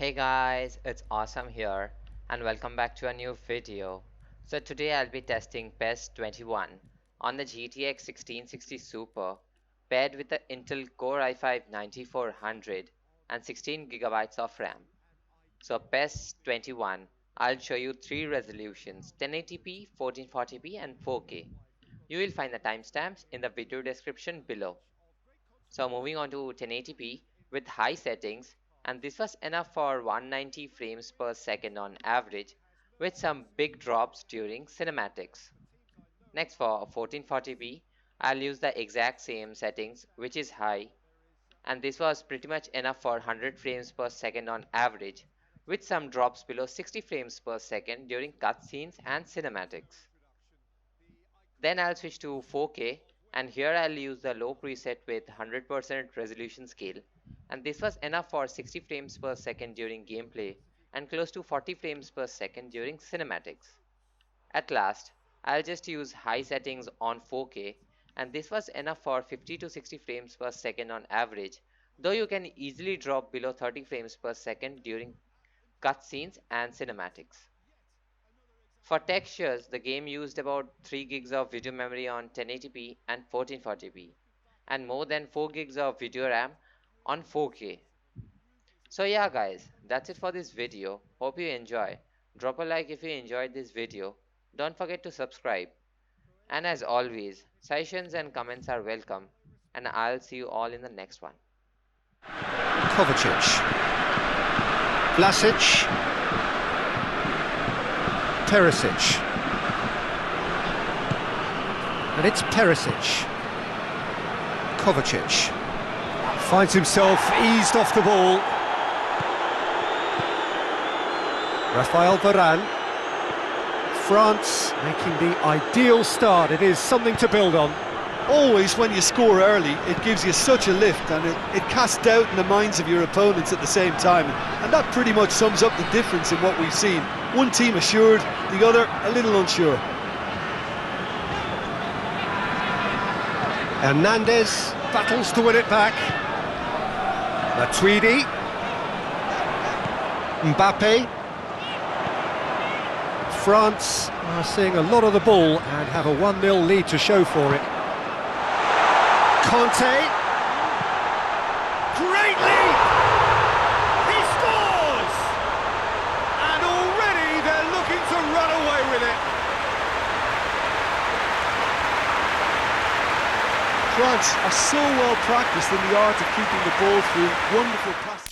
Hey guys, it's Awesome here and welcome back to a new video. So today I'll be testing PES 21 on the GTX 1660 Super paired with the Intel Core i5-9400 and 16 GB of RAM. So PES 21, I'll show you three resolutions: 1080p, 1440p and 4K. You will find the timestamps in the video description below. So moving on to 1080p with high settings, and this was enough for 190 frames per second on average with some big drops during cinematics. Next for 1440p, I'll use the exact same settings which is high, and this was pretty much enough for 100 frames per second on average with some drops below 60 frames per second during cutscenes and cinematics. Then I'll switch to 4K, and here I'll use the low preset with 100% resolution scale, and this was enough for 60 frames per second during gameplay and close to 40 frames per second during cinematics. At last, I'll just use high settings on 4K, and this was enough for 50 to 60 frames per second on average, though you can easily drop below 30 frames per second during cutscenes and cinematics. For textures, the game used about 3 gigs of video memory on 1080p and 1440p, and more than 4 gigs of video RAM on 4K. So yeah guys, that's it for this video. Hope you enjoy. Drop a like if you enjoyed this video. Don't forget to subscribe. And as always, suggestions and comments are welcome. And I'll see you all in the next one. Kovacic, Vlasic, Perisic, and it's Perisic. Kovacic finds himself eased off the ball. Rafael Varane. France making the ideal start. It is something to build on. Always when you score early, it gives you such a lift, and it casts doubt in the minds of your opponents at the same time, and that pretty much sums up the difference in what we've seen. One team assured, the other a little unsure. Hernandez battles to win it back. Matuidi, Mbappe. France are seeing a lot of the ball and have a 1-0 lead to show for it. Conte, great lead! He scores! And already they're looking to run away with it. France are so well practiced in the art of keeping the ball through wonderful passes.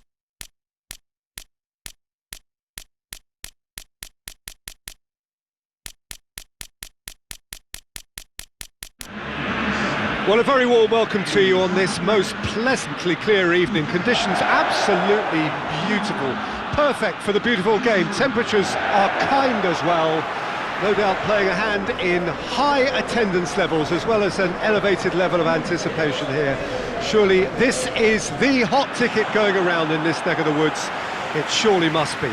Well, a very warm welcome to you on this most pleasantly clear evening. Conditions absolutely beautiful, perfect for the beautiful game. Temperatures are kind as well, no doubt playing a hand in high attendance levels as well as an elevated level of anticipation here. Surely this is the hot ticket going around in this neck of the woods. It surely must be.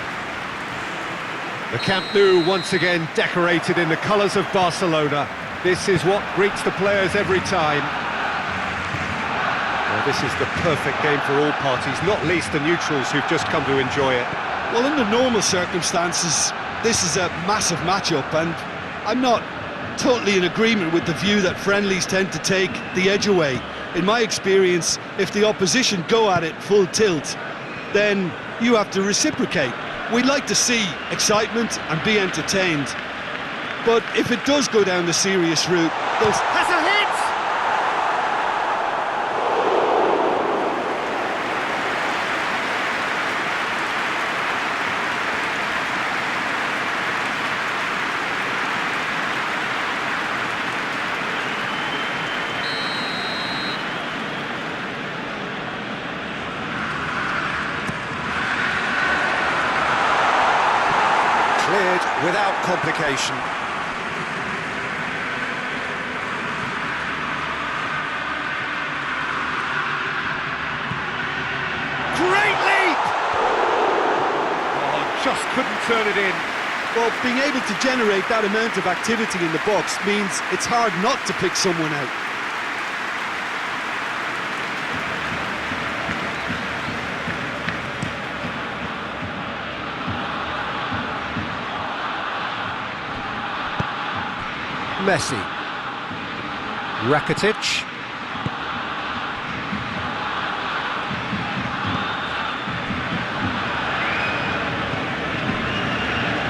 The Camp Nou once again decorated in the colours of Barcelona. This is what greets the players every time. Well, this is the perfect game for all parties, not least the neutrals who've just come to enjoy it. Well, under normal circumstances, this is a massive matchup, and I'm not totally in agreement with the view that friendlies tend to take the edge away. In my experience, if the opposition go at it full tilt, then you have to reciprocate. We'd like to see excitement and be entertained. But if it does go down the serious route, Has a hit! Cleared without complication. Just couldn't turn it in. well, being able to generate that amount of activity in the box means it's hard not to pick someone out. Messi. Rakitic.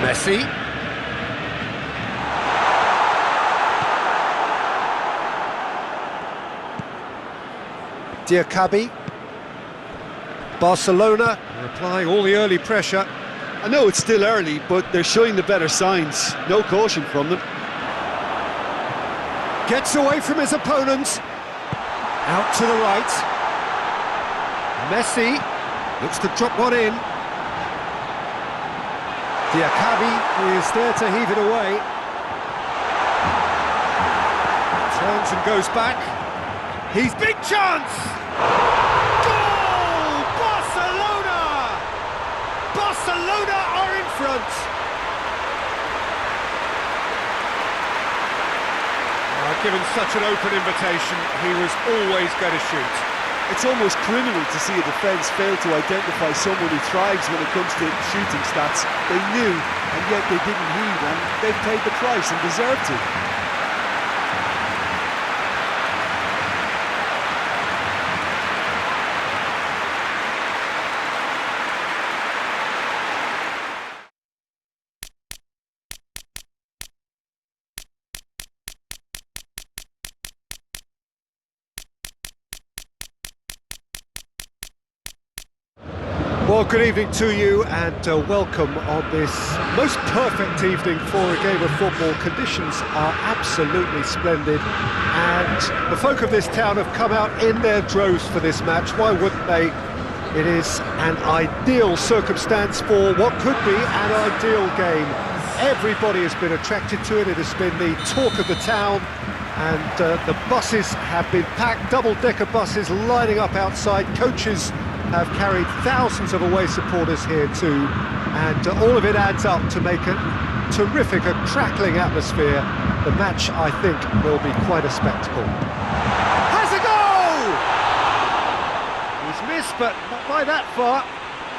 Messi. Diakabi. Barcelona are applying all the early pressure. I know it's still early, but they're showing the better signs. No caution from them. Gets away from his opponents. Out to the right. Messi looks to drop one in. Diakabi is there to heave it away. Turns and goes back. He's big chance! Goal! Barcelona! Barcelona are in front. Given such an open invitation, he was always going to shoot. It's almost criminal to see a defence fail to identify someone who thrives when it comes to shooting stats. They knew, and yet they didn't heed, and they've paid the price and deserve to. Well, good evening to you and welcome on this most perfect evening for a game of football. Conditions are absolutely splendid and the folk of this town have come out in their droves for this match. Why wouldn't they? It is an ideal circumstance for what could be an ideal game. Everybody has been attracted to it. It has been the talk of the town and the buses have been packed, double-decker buses lining up outside. Coaches have carried thousands of away supporters here too, and all of it adds up to make a terrific, a crackling atmosphere. The match, I think, will be quite a spectacle. Has a goal! He's missed, but not by that far.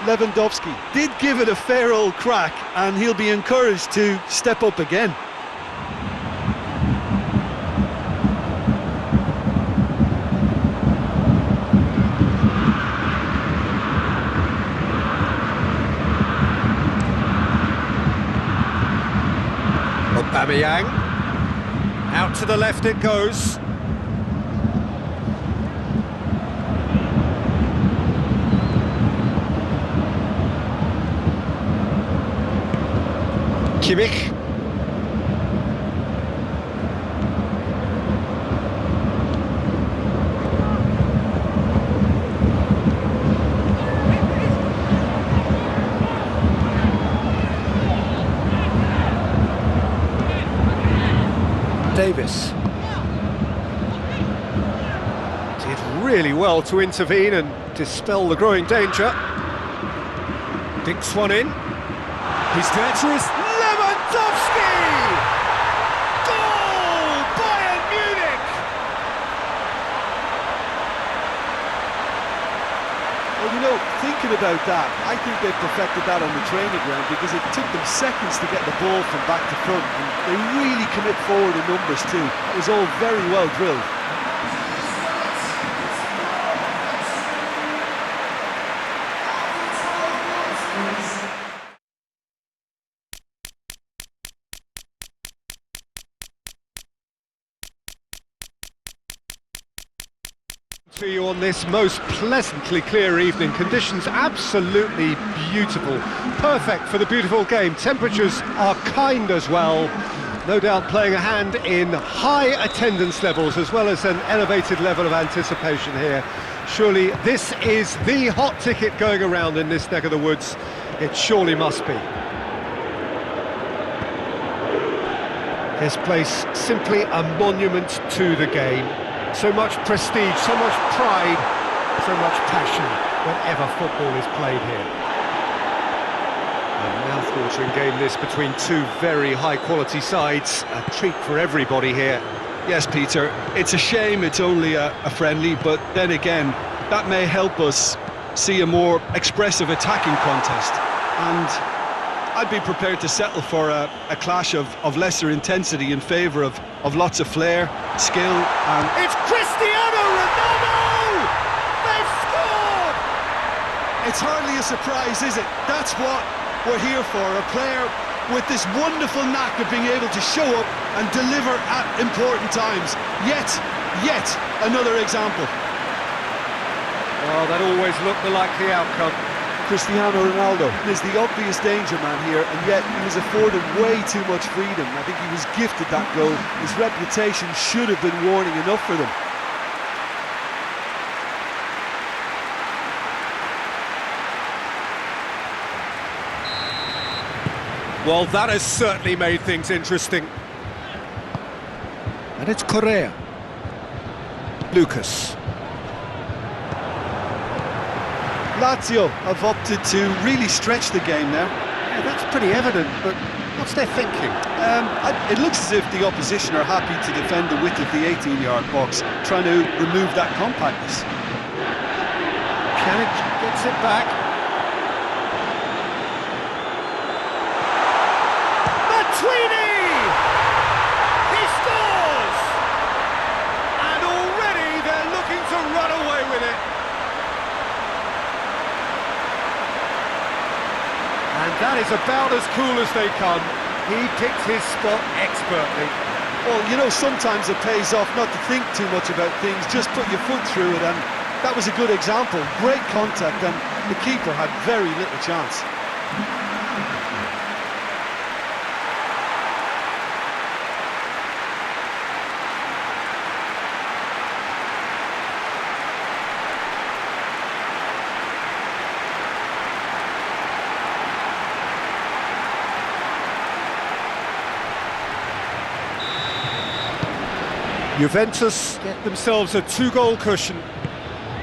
Lewandowski did give it a fair old crack, and he'll be encouraged to step up again. Aubameyang, out to the left it goes. Kimmich. Davis did really well to intervene and dispel the growing danger. Dinks one in. He's dangerous. Lewandowski! Goal! Bayern Munich! Well, you know, thinking about that, I think they perfected that on the training ground because it took them seconds to get the ball from back to front, and they really commit forward in numbers too. It was all very well drilled. To you on this most pleasantly clear evening. Conditions absolutely beautiful, perfect for the beautiful game. Temperatures are kind as well, no doubt playing a hand in high attendance levels as well as an elevated level of anticipation here. Surely this is the hot ticket going around in this neck of the woods. It surely must be. His place simply a monument to the game. So much prestige, so much pride, so much passion whenever football is played here. A mouth-watering game this between two very high-quality sides. A treat for everybody here. Yes, Peter, it's a shame it's only a friendly, but then again, that may help us see a more expressive attacking contest. And I'd be prepared to settle for a clash of lesser intensity in favour of lots of flair, skill, and... It's Cristiano Ronaldo! They've scored! It's hardly a surprise, is it? That's what we're here for, a player with this wonderful knack of being able to show up and deliver at important times. Yet another example. Oh, that always looked the likely outcome. Cristiano Ronaldo is the obvious danger man here, and yet he was afforded way too much freedom. I think he was gifted that goal. His reputation should have been warning enough for them. Well, that has certainly made things interesting. And it's Correa. Lucas. Lazio have opted to really stretch the game now. Yeah, that's pretty evident, but what's their thinking? It looks as if the opposition are happy to defend the width of the 18-yard box, trying to remove that compactness. Pjanic gets it back. Matuidi! He scores! And already they're looking to run away with it. And that is about as cool as they come. He picked his spot expertly. Well, you know, sometimes it pays off not to think too much about things, just put your foot through it, and that was a good example. Great contact, and the keeper had very little chance. Juventus get themselves a 2-goal cushion.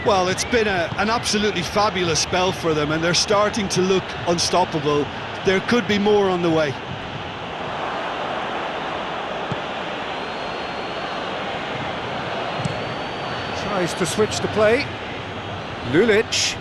Well, it's been an absolutely fabulous spell for them, and they're starting to look unstoppable. There could be more on the way. Tries to switch the play. Lulic.